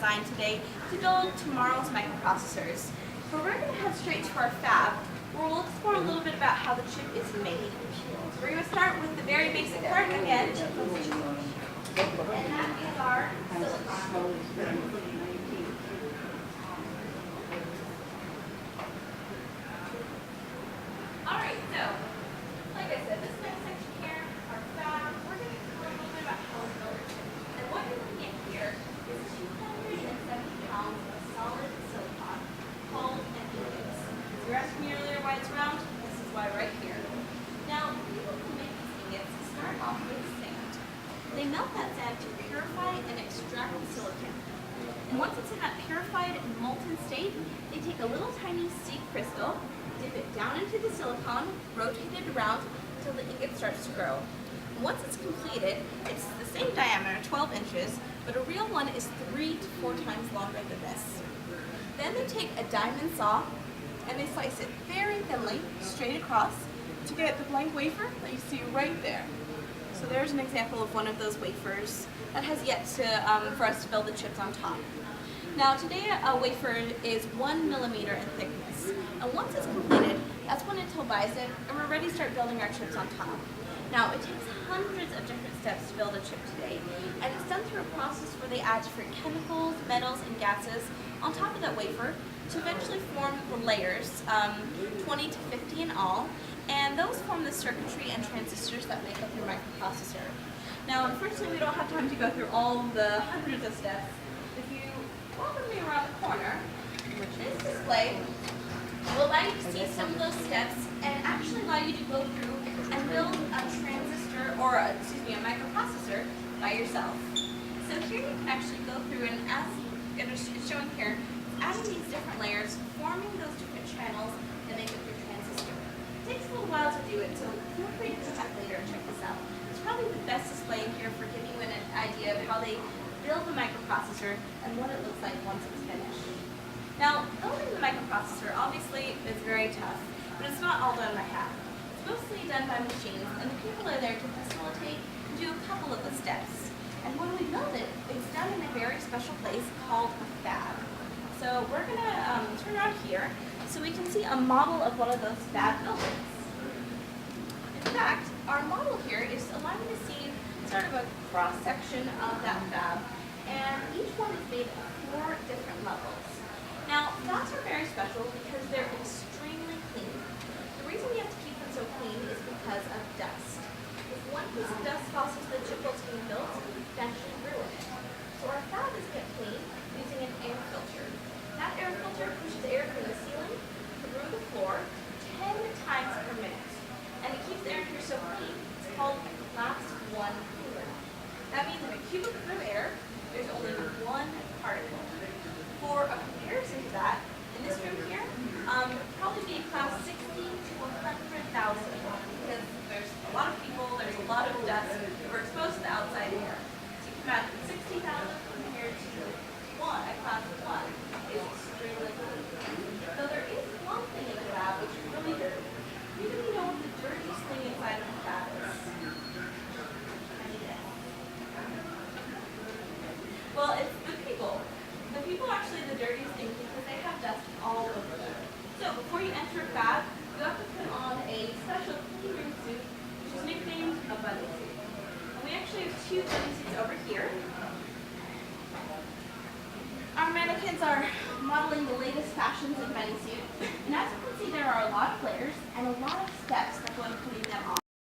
designed today to build tomorrow's microprocessors. But we're going to head straight to our fab, where we'll explore a little bit about how the chip is made. So we're going to start with the very basic part again, and that is our silicon. Alright, so, like I said, this next section here, our fab, we're going to explore a little bit about how we build our chip. And what you're looking at here is 270 pounds of solid silicon called an ingot. So you're asking me earlier why it's round? This is why right here. Now, people who make these ingots start off with sand. They melt that sand to purify and extract the silicon. And once it's in that purified and molten state, they take a little tiny seed crystal, dip it down into the silicon, rotate it around until the ingot starts to grow. And once it's completed, it's the same diameter, 12 inches, but a real one is 3 to 4 times longer than this. Then they take a diamond saw and they slice it very thinly, straight across, to get the blank wafer that you see right there. So there's an example of one of those wafers that has yet to, for us to build the chips on top. Now today a wafer is 1 millimeter in thickness, and once it's completed, that's when Intel buys it, and we're ready to start building our chips on top. Now it takes hundreds of different steps to build a chip today, and it's done through a process where they add different chemicals, metals, and gases on top of that wafer to eventually form the layers, 20 to 50 in all, and those form the circuitry and transistors that make up your microprocessor. Now unfortunately we don't have time to go through all the hundreds of steps. If you walk with me around the corner, this display will allow you to see some of those steps and actually allow you to go through and build a transistor, or a microprocessor by yourself. So here you can actually go through, and as it's showing here, adding these different layers, forming those different channels that make up your transistor. It takes a little while to do it, so feel free to come back later and check this out. It's probably the best display here for giving you an idea of how they build the microprocessor and what it looks like once it's finished. Now, building the microprocessor obviously is very tough, but it's not all done by hand. It's mostly done by machines, and the people are there to facilitate and do a couple of the steps. And when we build it, it's done in a very special place called a fab. So we're going to turn around here so we can see a model of one of those fab buildings. In fact, our model here is allowing you to see sort of a cross-section of that fab, and each one is made of 4 different levels. Now, fabs are very special because they're extremely clean. The reason we have to keep them so clean is because of dust. If one piece of dust falls into the chip while it's being built, it actually ruin it. So our fab is kept clean using an air filter. That air filter pushes air from the ceiling through the floor 10 times per minute. And it keeps the air here so clean, it's called a Class 1 cooler. That means in a cubic foot of air, there's only 1 particle. For a comparison to that, in this room here, it would probably be Class 60 to 100,000 because there's a lot of people, there's a lot of dust, we're exposed to the outside air. So you can imagine 60,000 compared to a Class 1 is extremely clean. So there is one thing in the lab which is really dirty. You do know what the dirtiest thing inside of the fab is? Well, it's the people. The people are actually the dirtiest thing because they have dust all over them. So before you enter a fab, you have to put on a special clean room suit, which is nicknamed a bunny suit. And we actually have 2 bunny suits over here. Our mannequins are modeling the latest fashions in bunny suit. And as you can see, there are a lot of layers.